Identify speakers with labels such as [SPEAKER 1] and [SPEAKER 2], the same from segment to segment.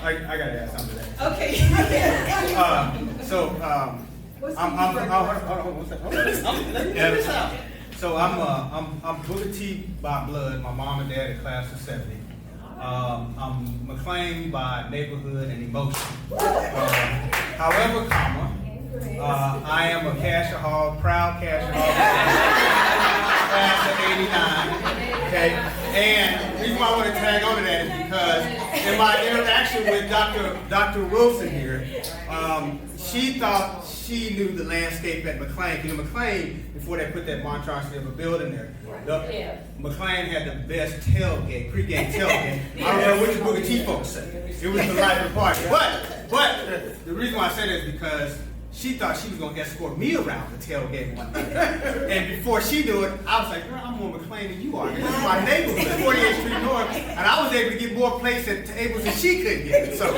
[SPEAKER 1] I gotta add something to that.
[SPEAKER 2] Okay.
[SPEAKER 1] I'm Booker T by blood. My mom and dad are class of '70. I'm McLean by neighborhood and emotion. However, I am a Cassia Hall, proud Cassia Hall, class of '89. Okay, and the reason why I want to tag on to that is because in my interaction with Dr. Wilson here, she thought she knew the landscape at McLean. You know, McLean, before they put that monstrosity of a building there, McLean had the best tailgate, pregame tailgate. I don't know what the Booker T folks say. It was the life of the party. But the reason why I say that is because she thought she was going to escort me around the tailgate one day. And before she knew it, I was like, girl, I'm more McLean than you are. This is my neighborhood, 48th Street North. And I was able to get more places at tables than she could get. So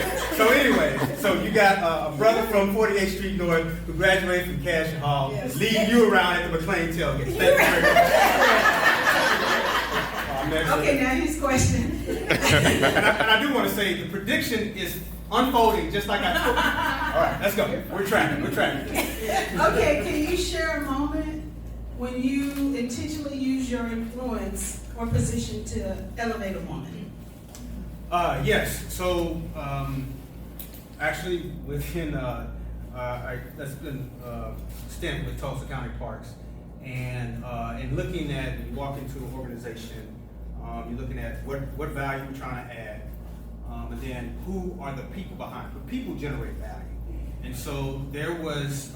[SPEAKER 1] anyway, so you got a brother from 48th Street North who graduated from Cassia Hall, leading you around at the McLean tailgate. Thank you very much.
[SPEAKER 2] Okay, now his question.
[SPEAKER 1] And I do want to say the prediction is unfolding just like I told you. All right, let's go. We're tracking.
[SPEAKER 2] Okay, can you share a moment when you intentionally use your influence or position to elevate a woman?
[SPEAKER 1] Yes. So actually, within that's been stint with Tulsa County Parks, and in looking at when you walk into an organization, you're looking at what value you're trying to add. And then who are the people behind it? The people generate value. And so there was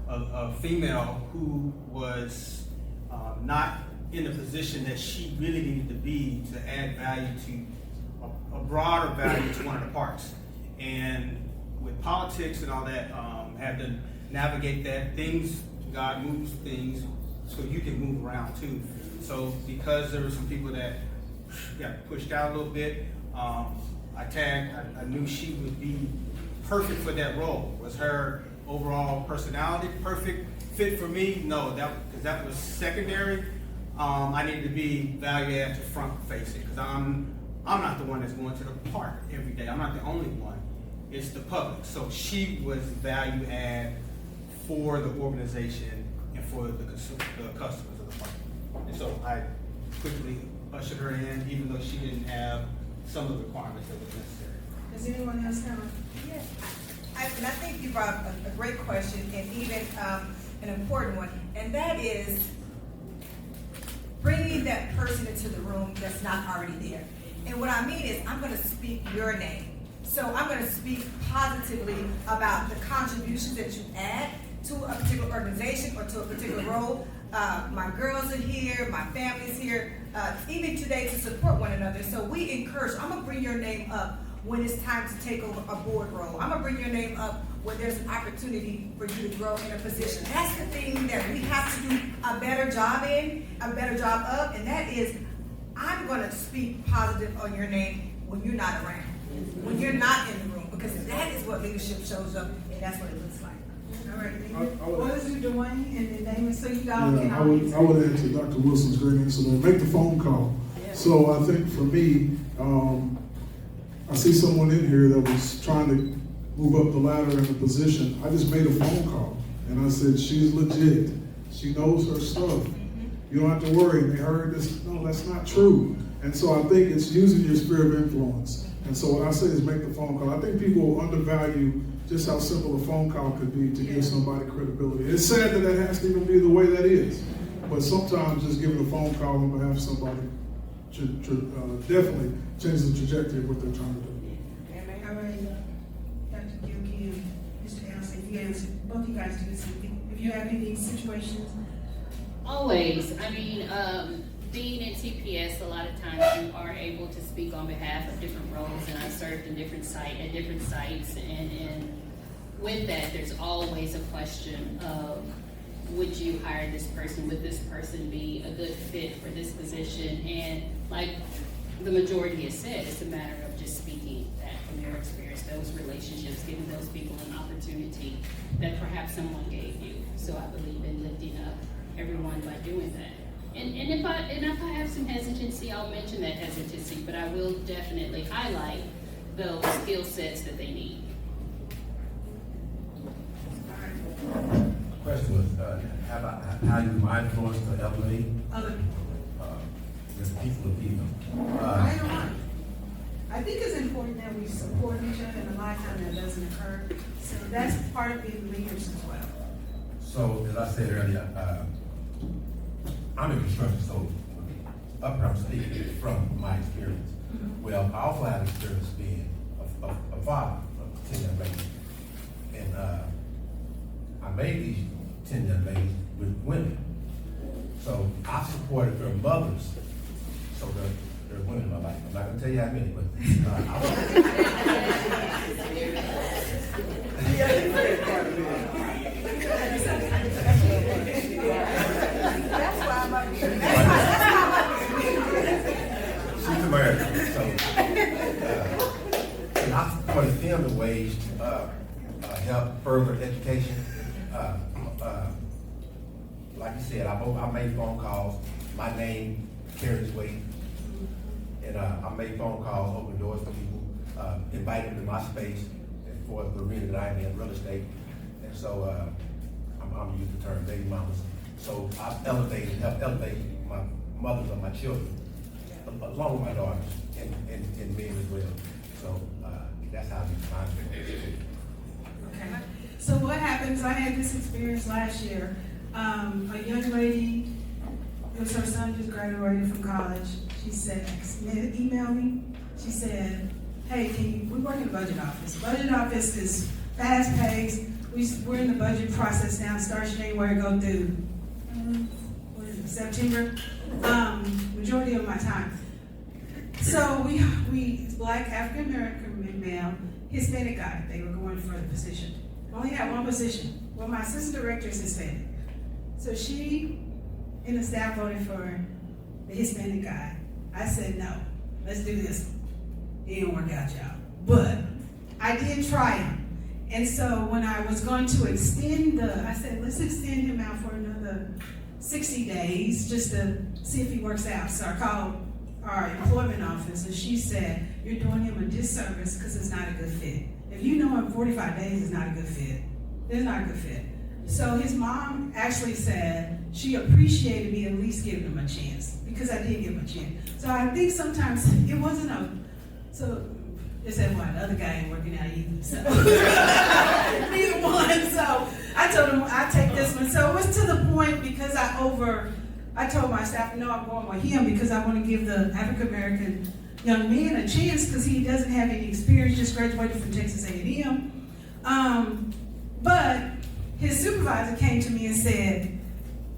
[SPEAKER 1] a female who was not in the position that she really needed to be to add value to a broader value to one of the parks. And with politics and all that, had to navigate that. God moves things so you can move around too. So because there were some people that got pushed out a little bit, I knew she would be perfect for that role. Was her overall personality perfect fit for me? No, because that was secondary. I needed to be value add to front facing because I'm not the one that's going to the park every day. I'm not the only one. It's the public. So she was value add for the organization and for the customers of the park. And so I quickly ushered her in, even though she didn't have some of the requirements that was necessary.
[SPEAKER 2] Does anyone else have?
[SPEAKER 3] Yes, I think you brought up a great question and even an important one, and that is bringing that person into the room that's not already there. And what I mean is I'm going to speak your name. So I'm going to speak positively about the contributions that you add to a particular organization or to a particular role. My girls are here, my family's here, even today to support one another. So we encourage, I'm gonna bring your name up when it's time to take over a board role. I'm gonna bring your name up when there's an opportunity for you to grow in a position. That's the thing that we have to do a better job of, and that is, I'm gonna speak positive on your name when you're not around, when you're not in the room, because that is what leadership shows up, and that's what it looks like. All right,
[SPEAKER 2] What is it, Dwayne, and the name is so you all can
[SPEAKER 4] I would add to Dr. Wilson's great answer there. Make the phone call. So I think for me, I see someone in here that was trying to move up the ladder in the position. I just made a phone call and I said, she's legit. She knows her stuff. You don't have to worry. They heard this. No, that's not true. And so I think it's using your sphere of influence. And so what I say is make the phone call. I think people undervalue just how simple a phone call could be to give somebody credibility. It's sad that that has to even be the way that is. But sometimes just giving a phone call on behalf of somebody definitely changes the trajectory of what they're trying to do.
[SPEAKER 2] All right, Dr. Gilkey, Mr. Allison, you answered, both you guys do something. If you have any situations.
[SPEAKER 5] Always. I mean, being in TPS, a lot of times you are able to speak on behalf of different roles, and I served in different sites, and with that, there's always a question of, would you hire this person? Would this person be a good fit for this position? And like the majority has said, it's a matter of just speaking that from your experience, those relationships, giving those people an opportunity that perhaps someone gave you. So I believe in lifting up everyone by doing that. And if I have some hesitancy, I'll mention that hesitancy, but I will definitely highlight those skill sets that they need.
[SPEAKER 6] Question was, how you my influence to elevate
[SPEAKER 2] Other,
[SPEAKER 6] the people of people?
[SPEAKER 2] I don't know. I think it's important that we support each other, and a lot of times that doesn't occur. So that's part of being leaders as well.
[SPEAKER 6] So, as I said earlier, I'm in construction, so up here I'm speaking from my experience. Well, I also have experience being a father of 10 young ladies. And I made these 10 young ladies with women. So I supported their mothers, so they're women in my life. I'm not gonna tell you how many, but
[SPEAKER 3] That's why I'm up here.
[SPEAKER 6] she's American, so and I supported them in ways to help further education. Like you said, I made phone calls. My name carries weight, and I made phone calls, open doors for people, invite them to my space and for the arena that I'm in, real estate. And so I'm using the term baby mamas. So I've helped elevate my mothers of my children, along with my daughters and men as well. So that's how I define it.
[SPEAKER 2] Okay. So what happens, I had this experience last year. A young lady, it was her son just graduated from college. She said, emailed me. She said, hey, we work in the budget office. Budget office is fast paced. We're in the budget process now, starts January, go through September. Majority of my time. So we Black, African American male, Hispanic guy, they were going for the position. Only had one position. Well, my assistant director is Hispanic. So she and the staff voted for the Hispanic guy. I said, no, let's do this. It didn't work out, y'all. But I did try him. And so when I was going to extend I said, let's extend him out for another 60 days just to see if he works out. So I called our employment office and she said, you're doing him a disservice because it's not a good fit. If you know him 45 days is not a good fit, it's not a good fit. So his mom actually said she appreciated me at least giving him a chance because I did give him a chance. So I think sometimes it wasn't so they said, well, the other guy ain't working out either. So neither one. So I told him I take this one. So it was to the point because I told my staff, no, I'm going with him because I want to give the African American young man a chance because he doesn't have any experience, just graduated from Texas A&M. But his supervisor came to me and said,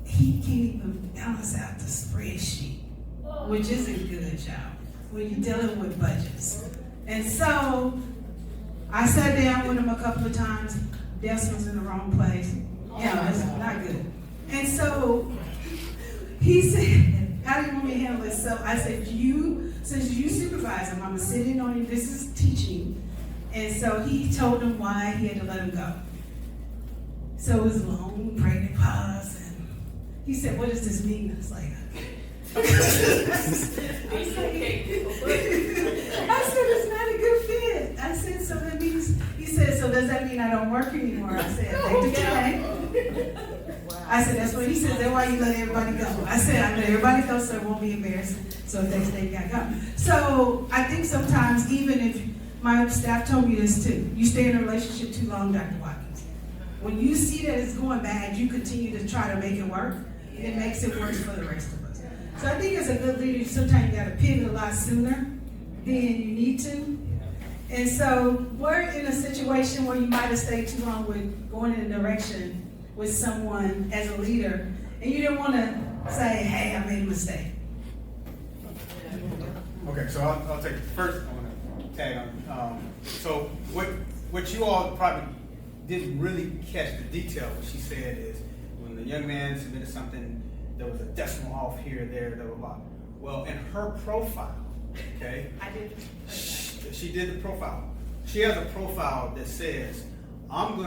[SPEAKER 2] he can't even balance out the spreadsheet, which isn't good, y'all, when you're dealing with budgets. And so I sat down with him a couple of times. Desk was in the wrong place. Yeah, it's not good. And so he said, how do you want me to handle this? So I said, since you supervise him, I'm gonna sit in on you, this is teaching. And so he told him why he had to let him go. So it was a long pregnant pause, and he said, what does this mean? I was like, I said, it's not a good fit. I said, so that means, he said, so does that mean I don't work anymore? I said, okay. I said, that's what he said, that's why you let everybody go. I said, I let everybody go so it won't be embarrassing. So next day you gotta go. So I think sometimes, even if my staff told me this too, you stay in a relationship too long, Dr. Watkins. When you see that it's going bad, you continue to try to make it work. It makes it worse for the rest of us. So I think as a good leader, sometimes you gotta pivot a lot sooner than you need to. And so we're in a situation where you might have stayed too long with going in a direction with someone as a leader, and you didn't want to say, hey, I made a mistake.
[SPEAKER 1] Okay, so I'll take it. First, I want to tag on. So what you all probably didn't really catch the detail, what she said is, when the young man submitted something, there was a decimal off here, there, blah, blah, blah. Well, in her profile, okay?
[SPEAKER 2] I did.
[SPEAKER 1] She did the profile. She has a profile that says, I'm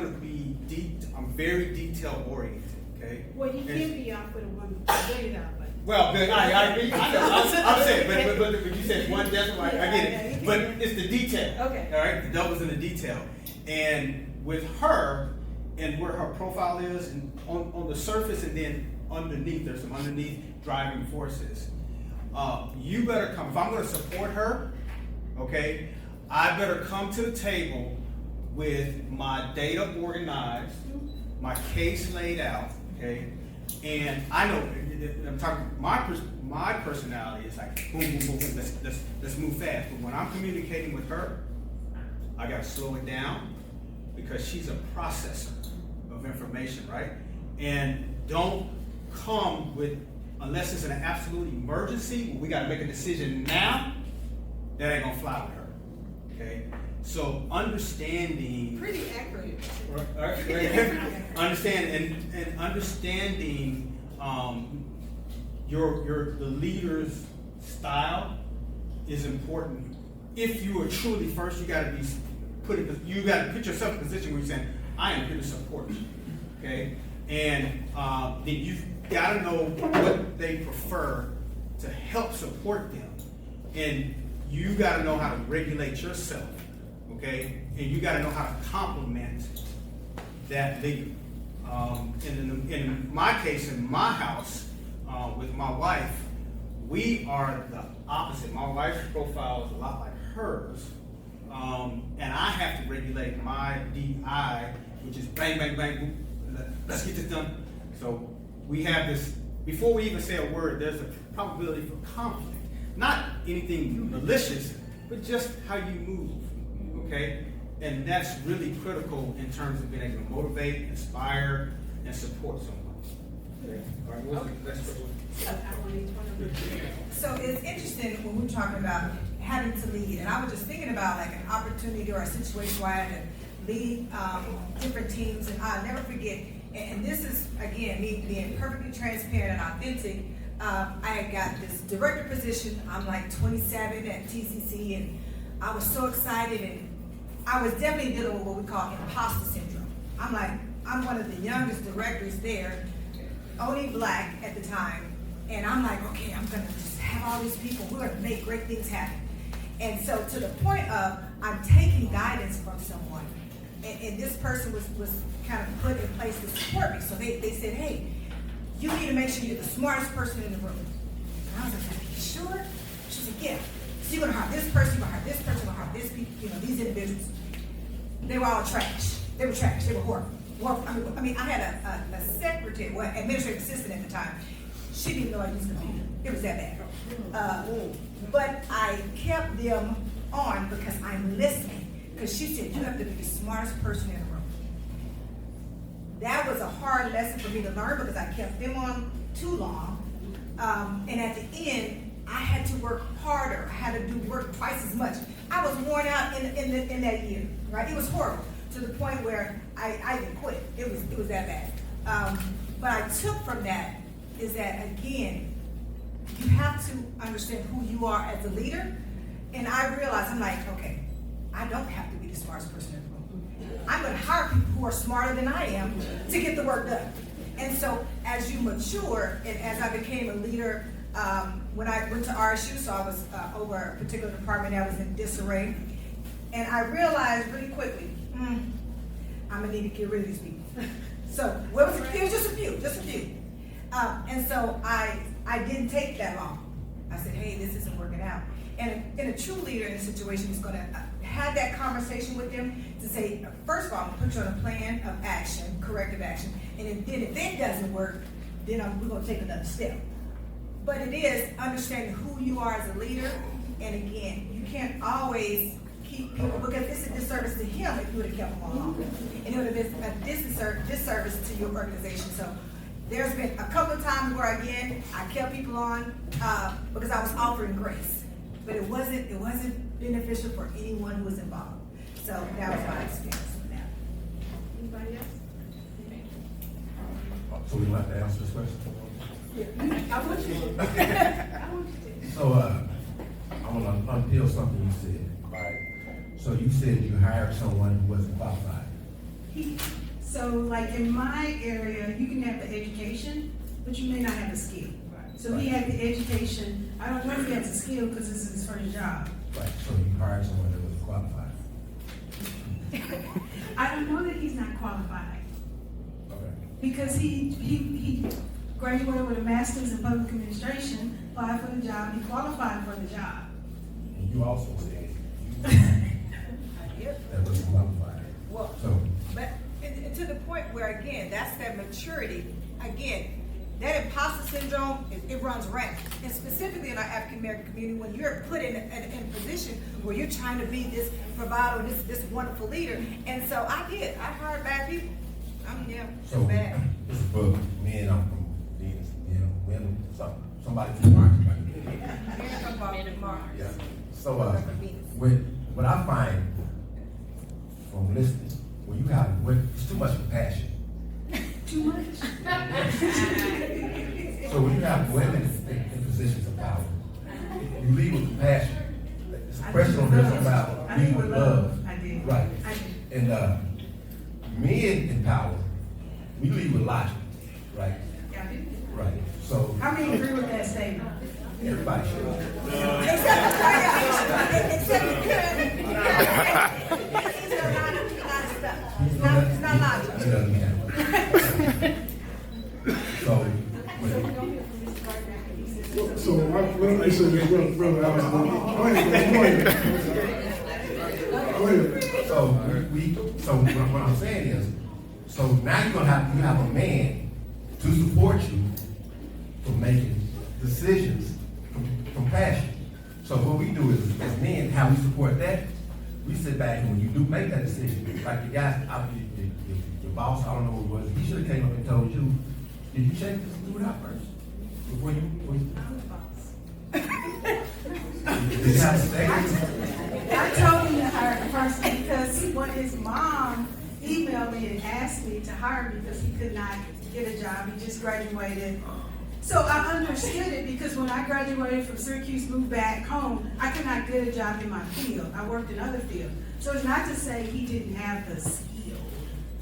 [SPEAKER 1] very detail oriented, okay?
[SPEAKER 2] Well, you
[SPEAKER 1] And-
[SPEAKER 2] can't be off with a woman, but
[SPEAKER 1] Well, good, I agree, I know, I'm saying, but you said one decimal, I get it, but it's the detail.
[SPEAKER 2] Okay.
[SPEAKER 1] All right, the devil's in the detail, and with her, and where her profile is, and on the surface, and then underneath, there's some underneath driving forces. You better come, if I'm gonna support her, okay, I better come to the table with my data organized, my case laid out, okay? And I know, I'm talking, my personality is like, boom, boom, boom, boom, let's move fast. But when I'm communicating with her, I gotta slow it down because she's a processor of information, right? And don't come with, unless it's an absolute emergency, we gotta make a decision now, that ain't gonna fly with her, okay? So understanding.
[SPEAKER 3] Pretty accurate.
[SPEAKER 1] Understand and understanding the leader's style is important. If you are truly first, you gotta put yourself in a position where you're saying, I am here to support you. Okay? And then you've gotta know what they prefer to help support them. And you gotta know how to regulate yourself. Okay, and you got to know how to complement that leader. In my case, in my house, with my wife, we are the opposite. My wife's profile is a lot like hers, and I have to regulate my DI, which is bang, bang, bang, boom, let's get this done. So we have this, before we even say a word, there's a probability for conflict. Not anything malicious, but just how you move. Okay, and that's really critical in terms of being able to motivate, inspire, and support someone. Okay. All right, what's the next question?
[SPEAKER 3] So it's interesting when we're talking about having to lead, and I was just thinking about like an opportunity or a situation where I had to lead different teams, and I'll never forget, and this is, again, me being perfectly transparent and authentic. I had got this director position. I'm like 27 at TCC, and I was so excited, and I was definitely dealing with what we call imposter syndrome. I'm like, I'm one of the youngest directors there, only black at the time, and I'm like, okay, I'm gonna just have all these people, we're gonna make great things happen. And so to the point of, I'm taking guidance from someone, and this person was kind of put in place to support me. So they said, hey, you need to make sure you're the smartest person in the room. And I was like, you sure? She said, yeah. So you're gonna hire this person, you're gonna hire this person, you're gonna hire this people, these individuals. They were all trash. They were trash. They were horrible. I mean, I had a secretary, well, administrative assistant at the time. She didn't know I used the computer. It was that bad. But I kept them on because I'm listening. Because she said, you have to be the smartest person in the room. That was a hard lesson for me to learn because I kept them on too long. And at the end, I had to work harder. I had to work twice as much. I was worn out in that year, right? It was horrible to the point where I even quit. It was that bad. What I took from that is that, again, you have to understand who you are as a leader. And I realized, I'm like, okay, I don't have to be the smartest person in the room. I'm going to hire people who are smarter than I am to get the work done. And so as you mature, and as I became a leader, when I went to RSU, so I was over a particular department that was in disarray, and I realized really quickly, I'm gonna need to get rid of these people. So it was just a few. And so I didn't take that long. I said, hey, this isn't working out. And a true leader in a situation is gonna have that conversation with them to say, first of all, I'm gonna put you on a plan of action, corrective action, and then if that doesn't work, then we're gonna take another step. But it is understanding who you are as a leader, and again, you can't always keep people, because it's a disservice to him if you would have kept him on longer. And it would have been a disservice to your organization. So there's been a couple of times where, again, I kept people on because I was offering grace. But it wasn't beneficial for anyone who was involved. So that was my experience with that.
[SPEAKER 2] Anybody else?
[SPEAKER 6] So we want to answer this question?
[SPEAKER 2] I want you to.
[SPEAKER 6] So, I want to unpeel something you said. Right. So you said you hired someone who wasn't qualified.
[SPEAKER 2] So like in my area, you can have the education, but you may not have the skill. So he had the education, I don't know if he has the skill, because this is his first job.
[SPEAKER 6] Right, so you hired someone that was qualified.
[SPEAKER 2] I don't know that he's not qualified,
[SPEAKER 6] Okay.
[SPEAKER 2] because he graduated with a master's in public administration, applied for the job, he qualified for the job.
[SPEAKER 6] And you also said
[SPEAKER 3] Yep.
[SPEAKER 6] that was qualified.
[SPEAKER 3] Well,
[SPEAKER 6] So,
[SPEAKER 3] but and to the point where, again, that's that maturity. Again, that imposter syndrome, it runs rampant. And specifically in our African American community, when you're put in a position where you're trying to be this provider, this wonderful leader. And so I hired bad people. It's
[SPEAKER 6] so
[SPEAKER 3] bad.
[SPEAKER 6] this is for me and I'm from Venus, when somebody from Mars. Yeah. So, what I find from listening, it's too much compassion.
[SPEAKER 2] Too much?
[SPEAKER 6] So when you have women in positions of power, you lead with compassion. It's a question on this about lead with love.
[SPEAKER 2] I did.
[SPEAKER 6] Right.
[SPEAKER 2] I did.
[SPEAKER 6] And men in power, we lead with logic, right?
[SPEAKER 2] Yeah, I did.
[SPEAKER 6] Right. So
[SPEAKER 2] How many agree with that statement?
[SPEAKER 6] everybody should.
[SPEAKER 3] Except it's not logical.
[SPEAKER 6] He doesn't have it. So,
[SPEAKER 4] So, let me say this, brother Alex, go ahead.
[SPEAKER 6] So what I'm saying is, so now you have a man to support you for making decisions from passion. So what we do is, as men, how we support that, we sit back and when you do make that decision, like the guy, your boss, I don't know who it was, he should have came up and told you, did you check this dude out first? Before you did you have a second?
[SPEAKER 2] I told him to hire the person because when his mom emailed me and asked me to hire because he could not get a job, he just graduated. So I understood it because when I graduated from Syracuse, moved back home, I could not get a job in my field. I worked in other fields. So it's not to say he didn't have the skill.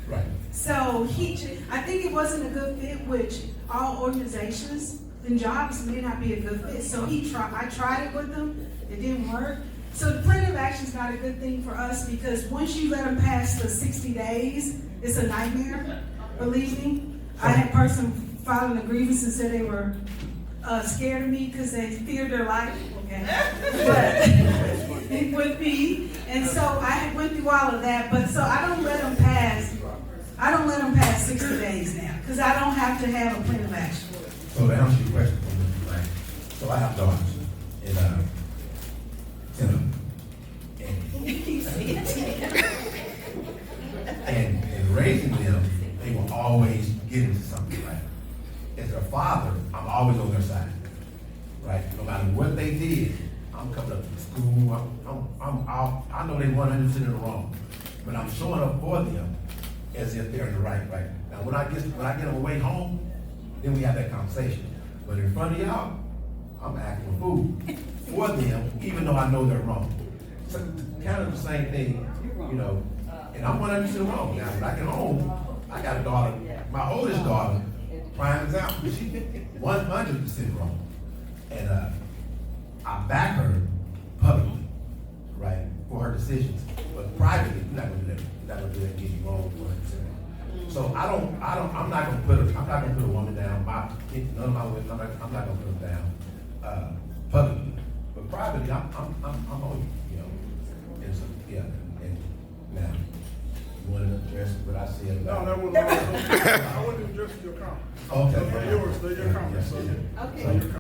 [SPEAKER 6] Right.
[SPEAKER 2] So I think it wasn't a good fit, which all organizations and jobs may not be a good fit. So I tried it with them, it didn't work. So the plan of action is not a good thing for us because once you let them pass the 60 days, it's a nightmare, believe me. I had a person filing a grievance and said they were scared of me because they feared their life, okay? But it would be, and so I went through all of that, but so I don't let them pass 60 days now, because I don't have to have a plan of action.
[SPEAKER 6] So to answer your question, right? So I have daughters, and 10 of them. And raising them, they will always get into something, right? As their father, I'm always on their side, right? No matter what they did, I'm coming up to the school. I know they 100% in the wrong, but I'm showing up for them as if they're in the right. Now, when I get them away home, then we have that conversation. But in front of y'all, I'm acting a fool for them, even though I know they're wrong. So kind of the same thing, and I'm 100% wrong. Now, when I get home, I got a daughter, my oldest daughter, prime example, she's 100% wrong. And I back her publicly, right, for her decisions. But privately, you're not gonna do that. You're not gonna do that and get you wrong 100%. So I'm not gonna put a woman down. None of my women, I'm not gonna put them down publicly. But privately, I'm on you, And so, yeah, and now, you wanna address what I said
[SPEAKER 4] No,
[SPEAKER 6] about?
[SPEAKER 4] that was, I wouldn't address your comment.
[SPEAKER 6] Okay.
[SPEAKER 4] They're yours, they're your comments, so.
[SPEAKER 2] Okay.
[SPEAKER 4] So your